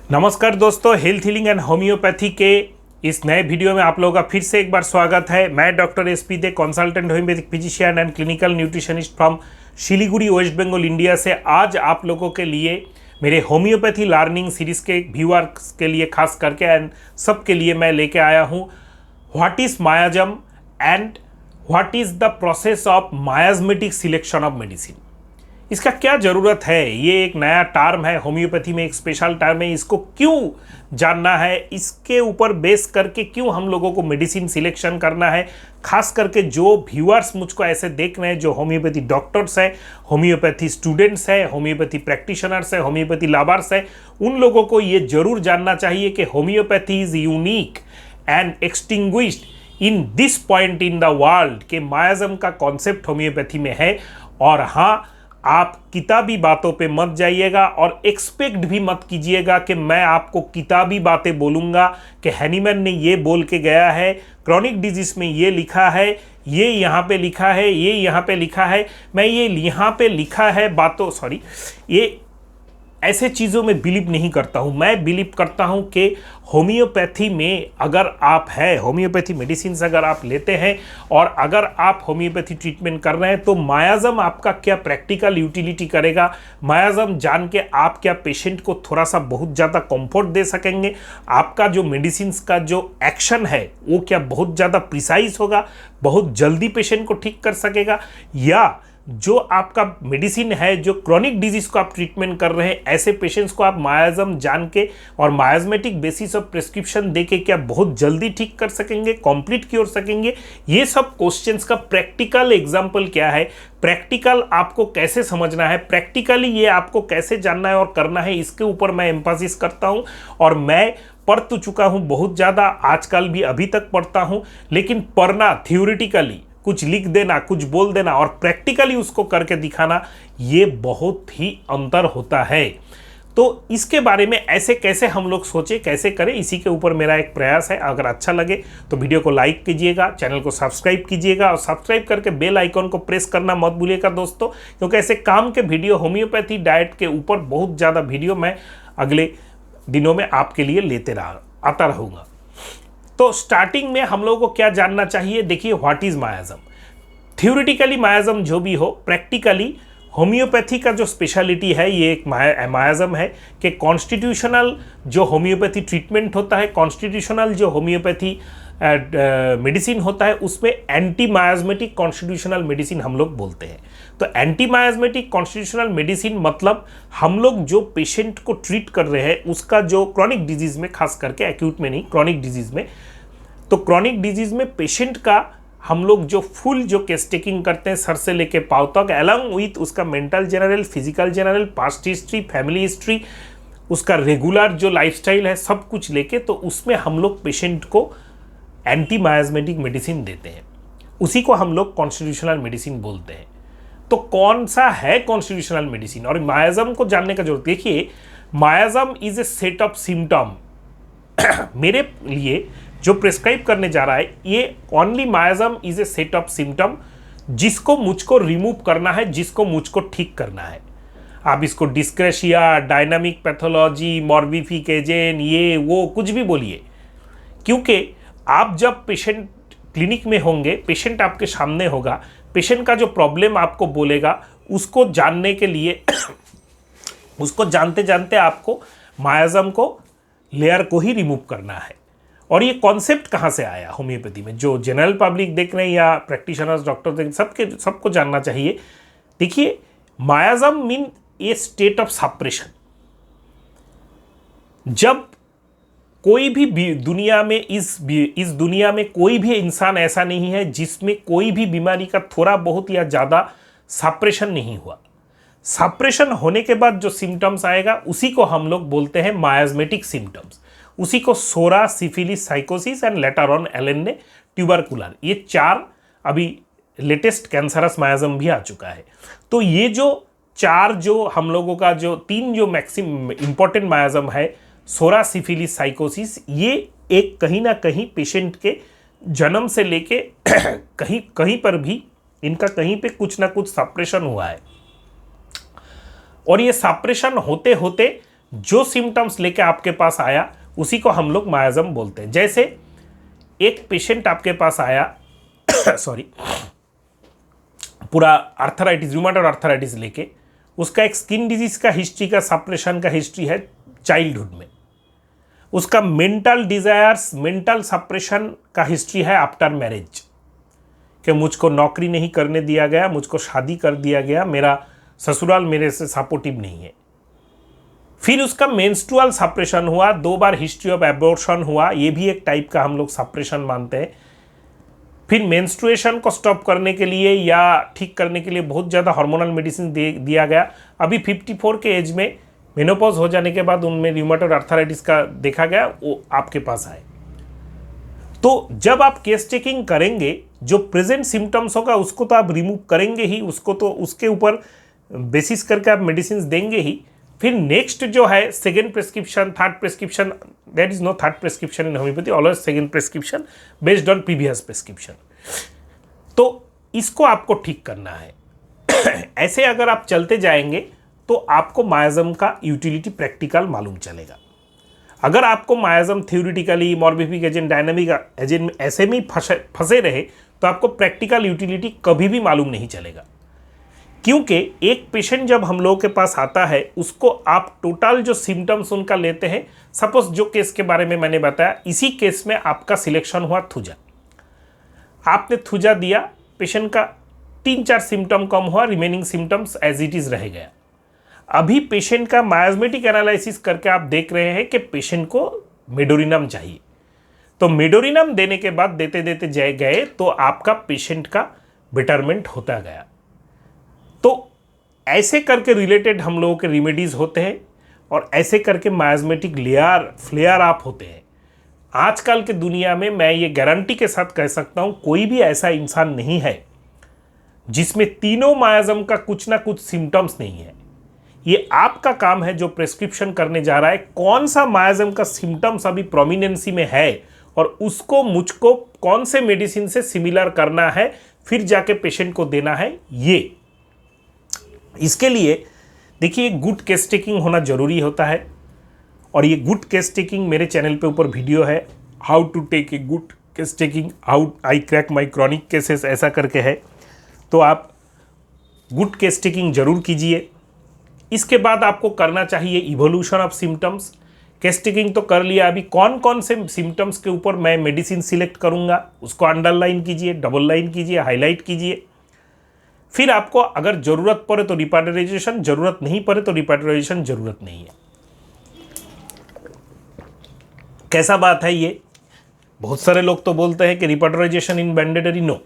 नमस्कार दोस्तों, health healing and homeopathy के इस नए वीडियो में आप लोगों का फिर से एक बार स्वागत है। मैं doctor SP De, consultant homeopathic physician and clinical nutritionist from Siliguri, west Bengal, India से आज आप लोगों के लिए मेरे होम्योपैथी लर्निंग सीरीज़ के व्यूअर्स के लिए खास करके एंड सबके लिए मैं लेके आया हूँ what is miasm and what is the process of miasmatic selection of medicine. इसका क्या ज़रूरत है, ये एक नया टर्म है होम्योपैथी में, एक स्पेशल टर्म है। इसको क्यों जानना है, इसके ऊपर बेस करके क्यों हम लोगों को मेडिसिन सिलेक्शन करना है। खास करके जो व्यूअर्स मुझको ऐसे देख रहे हैं जो होम्योपैथी डॉक्टर्स हैं, होम्योपैथी स्टूडेंट्स हैं, होम्योपैथी प्रैक्टिशनर्स हैं, होम्योपैथी लवर्स हैं, उन लोगों को ये जरूर जानना चाहिए कि homeopathy is unique and extinguished in this point in the world के मायाजम का कॉन्सेप्ट होम्योपैथी में है। और हाँ, आप किताबी बातों पे मत जाइएगा और एक्सपेक्ट भी मत कीजिएगा कि मैं आपको किताबी बातें बोलूँगा कि हैनीमैन ने ये बोल के गया है, क्रॉनिक डिजीज में ये लिखा है, ये यहाँ पे लिखा है, ये यहाँ पे लिखा है, मैं ये यहाँ पे लिखा है ये ऐसे चीज़ों में बिलीव नहीं करता हूँ। मैं बिलीव करता हूँ कि होम्योपैथी में अगर आप है, होम्योपैथी मेडिसिन अगर आप लेते हैं और अगर आप होम्योपैथी ट्रीटमेंट कर रहे हैं तो मायाजम आपका क्या प्रैक्टिकल यूटिलिटी करेगा, मायाजम जान के आप क्या पेशेंट को थोड़ा सा बहुत ज़्यादा कंफर्ट दे सकेंगे, आपका जो मेडिसिन का जो एक्शन है वो क्या बहुत ज़्यादा प्रिसाइज होगा, बहुत जल्दी पेशेंट को ठीक कर सकेगा, या जो आपका मेडिसिन है जो क्रॉनिक डिजीज को आप ट्रीटमेंट कर रहे हैं ऐसे पेशेंट्स को आप मायाजम जान के और मायाजमेटिक बेसिस ऑफ प्रिस्क्रिप्शन दे के क्या बहुत जल्दी ठीक कर सकेंगे, कंप्लीट क्योर सकेंगे। ये सब क्वेश्चंस का प्रैक्टिकल एग्जांपल क्या है, प्रैक्टिकल आपको कैसे समझना है, प्रैक्टिकली ये आपको कैसे जानना है और करना है, इसके ऊपर मैं एम्फासिस करता हूँ। और मैं पढ़ तो चुका हूँ बहुत ज़्यादा, आजकल भी अभी तक पढ़ता हूँ, लेकिन पढ़ना थ्योरेटिकली कुछ लिख देना, कुछ बोल देना और प्रैक्टिकली उसको करके दिखाना, ये बहुत ही अंतर होता है। तो इसके बारे में ऐसे कैसे हम लोग सोचे, कैसे करें, इसी के ऊपर मेरा एक प्रयास है। अगर अच्छा लगे तो वीडियो को लाइक कीजिएगा, चैनल को सब्सक्राइब कीजिएगा और सब्सक्राइब करके बेल आइकॉन को प्रेस करना मत भूलिएगा दोस्तों, क्योंकि ऐसे काम के वीडियो होम्योपैथी डाइट के ऊपर बहुत ज़्यादा वीडियो मैं अगले दिनों में आपके लिए आता रहूँगा। तो स्टार्टिंग में हम लोगों को क्या जानना चाहिए, देखिए व्हाट इज मायाजम। थ्योरेटिकली मायाजम जो भी हो, प्रैक्टिकली होम्योपैथी का जो स्पेशलिटी है ये एक मायाजम है कि कॉन्स्टिट्यूशनल जो होम्योपैथी ट्रीटमेंट होता है, कॉन्स्टिट्यूशनल जो होम्योपैथी मेडिसिन होता है उसमें एंटी मायाजमेटिक कॉन्स्टिट्यूशनल मेडिसिन हम लोग बोलते हैं। तो एंटी मायाजमेटिक कॉन्स्टिट्यूशनल मेडिसिन मतलब हम लोग जो पेशेंट को ट्रीट कर रहे हैं उसका जो क्रॉनिक डिजीज में, खास करके एक्यूट में नहीं, क्रॉनिक डिजीज में, तो क्रॉनिक डिजीज में पेशेंट का हम लोग जो फुल जो केस टेकिंग करते हैं सर से लेके पाँव तक, अलॉन्ग विथ उसका mental general, physical general, past history, family history, उसका रेगुलर जो लाइफस्टाइल है, सब कुछ लेके, तो उसमें हम लोग पेशेंट को एंटी मायाजमेटिक मेडिसिन देते हैं। उसी को हम लोग कॉन्स्टिट्यूशनल मेडिसिन बोलते हैं। तो कौन सा है कॉन्स्टिट्यूशनल मेडिसिन और मायाजम को जानने का जरूरत। देखिए, मायाजम is a set of symptom. मेरे लिए जो प्रिस्क्राइब करने जा रहा है ये only मायाजम is a set of symptom, जिसको मुझको रिमूव करना है, जिसको मुझको ठीक करना है। आप इसको डिस्क्रेशिया, डायनामिक पैथोलॉजी, मॉर्बिफिकेशन, ये वो कुछ भी बोलिए, क्योंकि आप जब पेशेंट क्लिनिक में होंगे, पेशेंट आपके सामने होगा, पेशेंट का जो प्रॉब्लम आपको बोलेगा उसको जानने के लिए उसको जानते जानते आपको मायाजम को, लेयर को ही रिमूव करना है। और ये कॉन्सेप्ट कहाँ से आया होम्योपैथी में, जो जनरल पब्लिक देख रहे हैं या प्रैक्टिशनर्स, डॉक्टर देख, सबको जानना चाहिए। देखिए, मायाजम mean A state of suppression. जब कोई भी दुनिया में, इस दुनिया में कोई भी इंसान ऐसा नहीं है जिसमें कोई भी बीमारी का थोड़ा बहुत या ज़्यादा सप्रेशन नहीं हुआ। सप्रेशन होने के बाद जो सिम्टम्स आएगा उसी को हम लोग बोलते हैं मायाजमेटिक सिम्टम्स। उसी को psora, syphilis, sycosis and later on LNA, tubercular, ये 4 अभी लेटेस्ट कैंसरस मायाजम भी आ चुका है। तो ये जो 4 जो हम लोगों का जो 3 जो मैक्सिमम इंपॉर्टेंट मायाजम है, सोरा, सिफिलिस, साइकोसिस, ये एक कहीं ना कहीं पेशेंट के जन्म से लेके कहीं पर भी इनका कहीं पे कुछ ना कुछ सप्रेशन हुआ है। और ये सप्रेशन होते होते जो सिम्टम्स लेके आपके पास आया उसी को हम लोग मायाज्म बोलते हैं। जैसे एक पेशेंट आपके पास आया सॉरी, पूरा आर्थराइटिस, रूमेटॉइड आर्थराइटिस लेके, उसका एक स्किन डिजीज का हिस्ट्री का सप्रेशन का हिस्ट्री है चाइल्डहुड में, उसका मेंटल डिजायर्स, मेंटल सप्रेशन का हिस्ट्री है आफ्टर मैरिज, कि मुझको नौकरी नहीं करने दिया गया, मुझको शादी कर दिया गया, मेरा ससुराल मेरे से सपोर्टिव नहीं है। फिर उसका मेंस्ट्रुअल सप्रेशन हुआ, 2 बार हिस्ट्री ऑफ एबॉर्शन हुआ, ये भी एक टाइप का हम लोग सप्रेशन मानते हैं। फिर मेंस्ट्रुएशन को स्टॉप करने के लिए या ठीक करने के लिए बहुत ज़्यादा हार्मोनल मेडिसिन दिया गया। अभी 54 के एज में मेनोपॉज हो जाने के बाद उनमें रूमेटॉइड आर्थराइटिस का देखा गया, वो आपके पास आए। तो जब आप केस टेकिंग करेंगे, जो प्रेजेंट सिम्टम्स होगा उसको तो आप रिमूव करेंगे ही, उसको तो उसके ऊपर बेसिस करके आप मेडिसिन देंगे ही। फिर नेक्स्ट जो है second prescription, third prescription, there is no third prescription in homeopathy, always second prescription based on previous prescription. तो इसको आपको ठीक करना है। ऐसे अगर आप चलते जाएंगे तो आपको मायाज्म का यूटिलिटी प्रैक्टिकल मालूम चलेगा। अगर आपको मायाज्म थ्योरेटिकली, मॉर्बिफिक एजेंट, डायनामिक एजेंट ऐसे में फंसे रहे तो आपको प्रैक्टिकल यूटिलिटी कभी भी मालूम नहीं चलेगा। क्योंकि एक पेशेंट जब हम लोगों के पास आता है, उसको आप टोटल जो सिम्टम्स उनका लेते हैं, सपोज जो केस के बारे में मैंने बताया, इसी केस में आपका सिलेक्शन हुआ थूजा, आपने थूजा दिया, पेशेंट का 3-4 सिम्टम कम हुआ, remaining symptoms as it is रह गया। अभी पेशेंट का मायाज्मेटिक एनालिसिस करके आप देख रहे हैं कि पेशेंट को मेडोरिनम चाहिए, तो मेडोरिनम देने के बाद देते देते गए तो आपका पेशेंट का बेटरमेंट होता गया। तो ऐसे करके रिलेटेड हम लोगों के रेमेडीज होते हैं और ऐसे करके मायाज्मेटिक फ्लेयर अप होते हैं। आजकल के दुनिया में मैं ये गारंटी के साथ कह सकता हूँ, कोई भी ऐसा इंसान नहीं है जिसमें तीनों मायाज्म का कुछ ना कुछ सिम्टम्स नहीं है। ये आपका काम है जो प्रेस्क्रिप्शन करने जा रहा है, कौन सा मायाज्म का सिम्टम्स अभी प्रोमिनेंसी में है और उसको मुझको कौन से मेडिसिन से सिमिलर करना है, फिर जाके पेशेंट को देना है। ये इसके लिए देखिए गुड केस टेकिंग होना जरूरी होता है, और ये गुड केस टेकिंग मेरे चैनल पे ऊपर वीडियो है, how to take a good case taking, how I crack my chronic cases, ऐसा करके है। तो आप गुड केस टेकिंग जरूर कीजिए। इसके बाद आपको करना चाहिए evolution of symptoms. Case taking तो कर लिया, अभी कौन कौन से सिम्टम्स के ऊपर मैं मेडिसिन सिलेक्ट करूंगा उसको अंडरलाइन कीजिए, डबल लाइन कीजिए, हाईलाइट कीजिए। फिर आपको अगर जरूरत पड़े तो रिपाटराइजेशन, जरूरत नहीं पड़े तो रिपाटराइजेशन जरूरत नहीं है। कैसा बात है ये? बहुत सारे लोग तो बोलते हैं कि रिपाटराइजेशन इन मैंडेटरी। नो,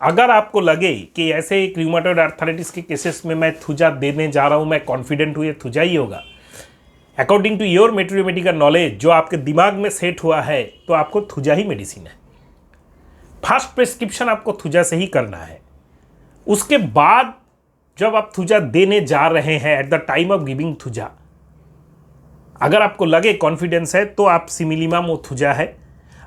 अगर आपको लगे कि ऐसे एक रूमेटॉइड आर्थराइटिस के केसेस में मैं थूजा देने जा रहा हूं, मैं कॉन्फिडेंट हूं ये थूजा ही होगा, according to your mathematical knowledge जो आपके दिमाग में सेट हुआ है, तो आपको थूजा ही मेडिसिन है। फर्स्ट प्रेस्क्रिप्शन आपको थूजा से ही करना है। उसके बाद जब आप थूजा देने जा रहे हैं, at the time of giving thuja, अगर आपको लगे कॉन्फिडेंस है तो आप सिमिलीमाम वो थूजा है।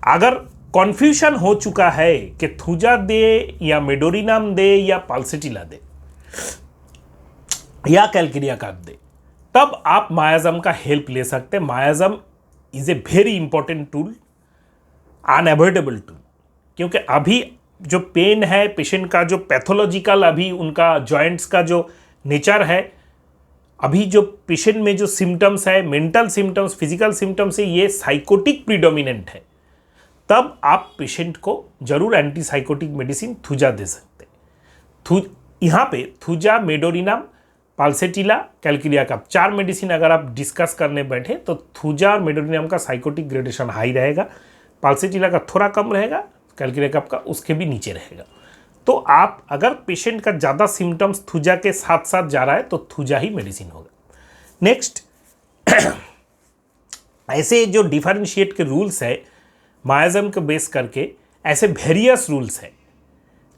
अगर कॉन्फ्यूजन हो चुका है कि थूजा दे या मेडोरिनम दे या पाल्सेटिला दे या कैलकेरिया काप दे, तब आप मायाज्म का हेल्प ले सकते हैं। Miasm is a very important tool, unavoidable tool, क्योंकि अभी जो पेन है पेशेंट का, जो पैथोलॉजिकल अभी उनका जॉइंट्स का जो नेचर है, अभी जो पेशेंट में जो सिम्टम्स है, मेंटल सिम्टम्स, फिजिकल सिम्टम्स है, ये साइकोटिक प्रीडोमिनेंट है, तब आप पेशेंट को जरूर एंटीसाइकोटिक मेडिसिन थूजा दे सकते हैं। यहाँ पे थूजा, मेडोरिनम, पाल्सेटिला, कैलकेरिया काप, 4 मेडिसिन अगर आप डिस्कस करने बैठे तो थूजा और मेडोरिनम का साइकोटिक ग्रेडेशन हाई रहेगा, पाल्सेटिला का थोड़ा कम रहेगा, कैलकेरिया काप का उसके भी नीचे रहेगा। तो आप अगर पेशेंट का ज़्यादा सिम्टम्स थूजा के साथ साथ जा रहा है तो थूजा ही मेडिसिन होगा। नेक्स्ट, ऐसे जो डिफरेंशिएट के रूल्स है मायाज्म को बेस करके, ऐसे वेरियस रूल्स है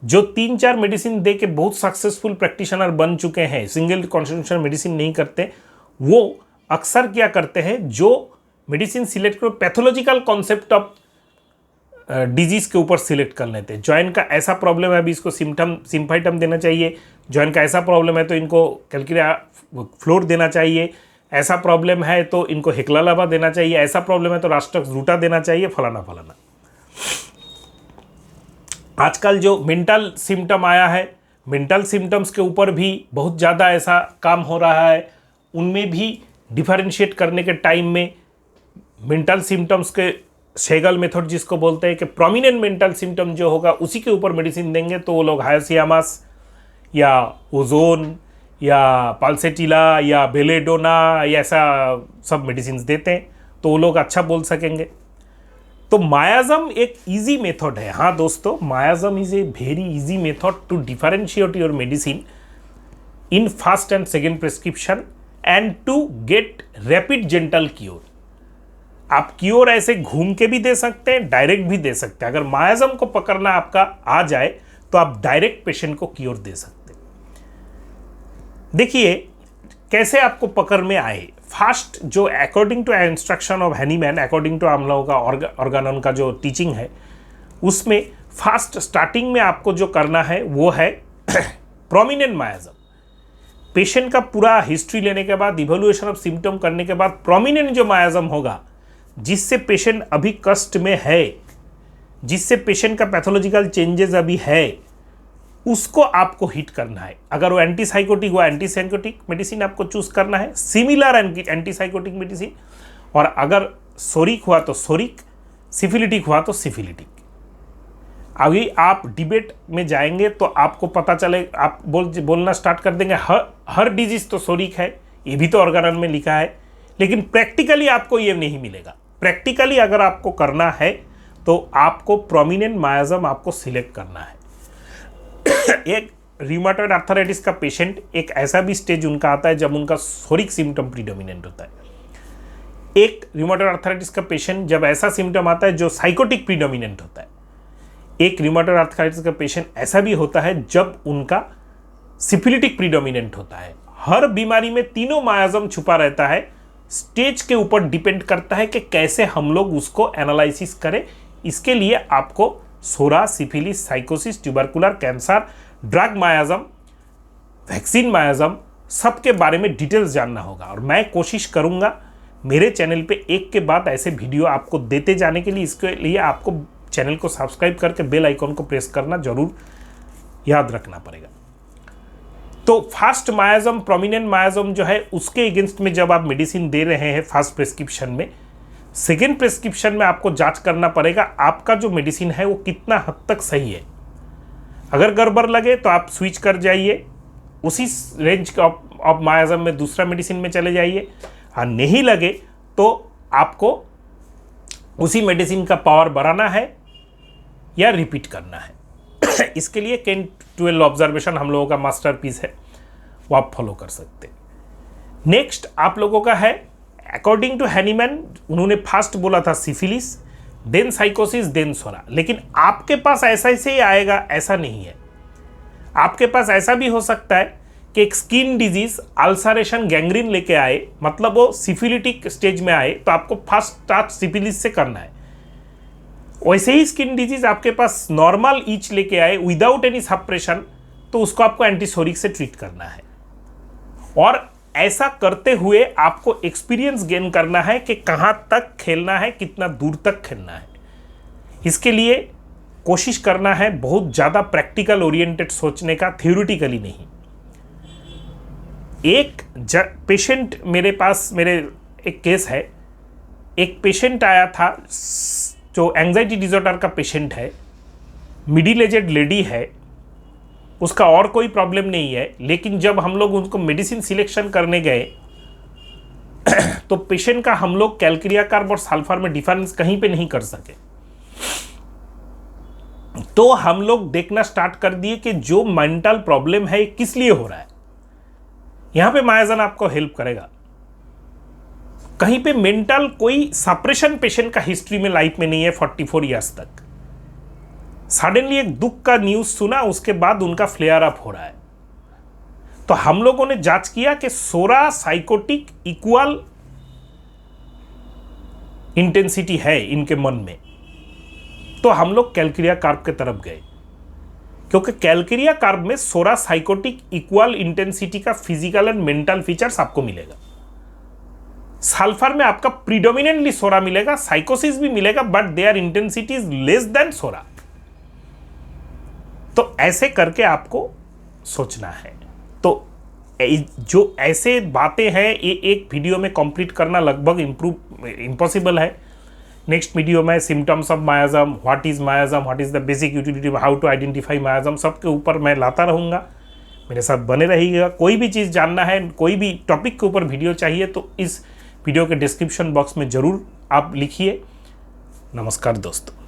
जो 3-4 मेडिसिन दे के बहुत सक्सेसफुल प्रैक्टिशनर बन चुके हैं, सिंगल कॉन्स्टिट्यूशनल मेडिसिन नहीं करते, वो अक्सर क्या करते हैं, जो मेडिसिन सिलेक्ट करो पैथोलॉजिकल कॉन्सेप्ट ऑफ डिजीज के ऊपर सिलेक्ट कर लेते हैं। जॉइंट का ऐसा प्रॉब्लम है, अभी इसको सिम्फाइटम देना चाहिए, जॉइंट का ऐसा प्रॉब्लम है तो इनको कैलकेरिया फ्लोर देना चाहिए, ऐसा प्रॉब्लम है तो इनको हिकलालाबा देना चाहिए, ऐसा प्रॉब्लम है तो राष्ट्रक रूटा देना चाहिए, फलाना फलाना। आजकल जो मेंटल सिम्टम आया है, मेंटल सिम्टम्स के ऊपर भी बहुत ज़्यादा ऐसा काम हो रहा है। उनमें भी डिफरेंशिएट करने के टाइम में मेंटल सिम्टम्स के शेगल मेथड जिसको बोलते हैं कि प्रोमिनेंट मेंटल सिम्टम जो होगा उसी के ऊपर मेडिसिन देंगे, तो वो लोग हायसियामास या ओजोन या पाल्सेटिला या बेलेडोना या ऐसा सब मेडिसिन देते हैं, तो वो लोग अच्छा बोल सकेंगे। तो मायाज़म एक इजी मेथड है। हाँ दोस्तों, miasm is a very easy method to differentiate your medicine in first and second prescription and to get rapid gentle cure. आप क्योर ऐसे घूम के भी दे सकते हैं, डायरेक्ट भी दे सकते हैं। अगर मायाज़म को पकड़ना आपका आ जाए तो आप डायरेक्ट पेशेंट को क्योर दे सकते हैं। देखिए कैसे आपको पकड़ में आए। फास्ट जो according to instruction of Hahnemann, according to हम लोगों का ऑर्गेनन का जो टीचिंग है, उसमें फास्ट स्टार्टिंग में आपको जो करना है वो है प्रोमिनेंट मायाज़म। पेशेंट का पूरा हिस्ट्री लेने के बाद, इवैल्यूएशन ऑफ सिम्टम करने के बाद प्रोमिनेंट जो मायाज़म होगा, जिससे पेशेंट अभी कष्ट में है, जिससे पेशेंट का पैथोलॉजिकल चेंजेस अभी है, उसको आपको हिट करना है। अगर वो एंटीसाइकोटिक हुआ, एंटीसाइकोटिक मेडिसिन आपको चूज करना है, सिमिलर एंटीसाइकोटिक मेडिसिन। और अगर सोरिक हुआ तो सोरिक, सिफिलिटिक हुआ तो सिफिलिटिक। अभी आप डिबेट में जाएंगे तो आपको पता चले, आप बोलना स्टार्ट कर देंगे हर डिजीज तो सोरिक है, ये भी तो ऑर्गेनन में लिखा है, लेकिन प्रैक्टिकली आपको ये नहीं मिलेगा। प्रैक्टिकली अगर आपको करना है तो आपको प्रोमिनेंट मायाज़म आपको सिलेक्ट करना है। एक रियूमेटॉइड आर्थराइटिस का पेशेंट, एक ऐसा भी स्टेज उनका आता है जब उनका सोरिक सिम्टम प्रीडोमिनेंट होता है। एक रियूमेटॉइड आर्थराइटिस का पेशेंट जब ऐसा सिम्टम आता है जो साइकोटिक प्रीडोमिनेंट होता है। एक रियूमेटॉइड आर्थराइटिस का पेशेंट ऐसा भी होता है जब उनका सिफिलिटिक प्रीडोमिनेंट होता है। हर बीमारी में तीनों मायाज़म छुपा रहता है। स्टेज के ऊपर डिपेंड करता है कि कैसे हम लोग उसको एनालिसिस करें। इसके लिए आपको psora, syphilis, sycosis, tubercular, cancer, drug miasm, vaccine miasm, सबके बारे में डिटेल्स जानना होगा। और मैं कोशिश करूंगा मेरे चैनल पे एक के बाद ऐसे वीडियो आपको देते जाने के लिए। इसके लिए आपको चैनल को सब्सक्राइब करके बेल आइकॉन को प्रेस करना जरूर याद रखना पड़ेगा। तो फास्ट मायाज़म, प्रोमिनेंट मायाज़म जो है, उसके अगेंस्ट में जब आप मेडिसिन दे रहे हैं फास्ट प्रिस्क्रिप्शन में, सेकेंड प्रिस्क्रिप्शन में आपको जांच करना पड़ेगा आपका जो मेडिसिन है वो कितना हद तक सही है। अगर गड़बड़ लगे तो आप स्विच कर जाइए, उसी रेंज ऑफ मायाज़म में दूसरा मेडिसिन में चले जाइए। और नहीं लगे तो आपको उसी मेडिसिन का पावर बढ़ाना है या रिपीट करना है। इसके लिए केन 12 ऑब्जर्वेशन हम लोगों का मास्टरपीस है, वो आप फॉलो कर सकते हैं। नेक्स्ट आप लोगों का है अकॉर्डिंग टू हैनीमैन, उन्होंने फास्ट बोला था सिफिलिस, देन साइकोसिस, देन सोरा। लेकिन आपके पास ऐसा ही आएगा ऐसा नहीं है। आपके पास ऐसा भी हो सकता है कि एक स्किन डिजीज, अल्सरेशन, गैंग्रीन लेके आए, मतलब वो सिफिलिटिक स्टेज में आए, तो आपको फर्स्ट स्टार्ट सिफिलिस से करना है। वैसे ही स्किन डिजीज आपके पास नॉर्मल ईच लेके आए विदाउट एनी सप्रेशन, तो उसको आपको एंटीसोरिक से ट्रीट करना है। और ऐसा करते हुए आपको एक्सपीरियंस गेन करना है कि कहाँ तक खेलना है, कितना दूर तक खेलना है। इसके लिए कोशिश करना है बहुत ज़्यादा प्रैक्टिकल ओरिएंटेड सोचने का, थ्योरेटिकली नहीं। एक पेशेंट मेरे पास, मेरे एक केस है, एक पेशेंट आया था जो एंजाइटी डिसऑर्डर का पेशेंट है, मिडिल एजेड लेडी है, उसका और कोई प्रॉब्लम नहीं है। लेकिन जब हम लोग उनको मेडिसिन सिलेक्शन करने गए तो पेशेंट का हम लोग कैलक्रिया कार्ब और सल्फर में डिफरेंस कहीं पे नहीं कर सके। तो हम लोग देखना स्टार्ट कर दिए कि जो मेंटल प्रॉब्लम है किस लिए हो रहा है। यहां पे मायाज़म आपको हेल्प करेगा। कहीं पे मेंटल कोई सप्रेशन पेशेंट का हिस्ट्री में लाइफ में नहीं है 44 ईयर्स तक। सडनली एक दुख का न्यूज सुना, उसके बाद उनका फ्लेयर अप हो रहा है। तो हम लोगों ने जांच किया कि सोरा साइकोटिक इक्वल इंटेंसिटी है इनके मन में। तो हम लोग कैलक्रिया कार्ब के तरफ गए, क्योंकि कैलक्रिया कार्ब में सोरा साइकोटिक इक्वल इंटेंसिटी का फिजिकल एंड मेंटल फीचर्स आपको मिलेगा। सल्फर में आपका प्रीडोमिनेंटली सोरा मिलेगा, साइकोसिस भी मिलेगा, but their intensity is less than psora. तो ऐसे करके आपको सोचना है। तो जो ऐसे बातें हैं ये एक वीडियो में कंप्लीट करना लगभग इम्पॉसिबल है। नेक्स्ट वीडियो में symptoms of miasm, what is miasm, what is the basic utility, how to identify miasm, सबके ऊपर मैं लाता रहूँगा। मेरे साथ बने रहिएगा। कोई भी चीज़ जानना है, कोई भी टॉपिक के ऊपर वीडियो चाहिए तो इस वीडियो के डिस्क्रिप्शन बॉक्स में ज़रूर आप लिखिए। नमस्कार दोस्तों।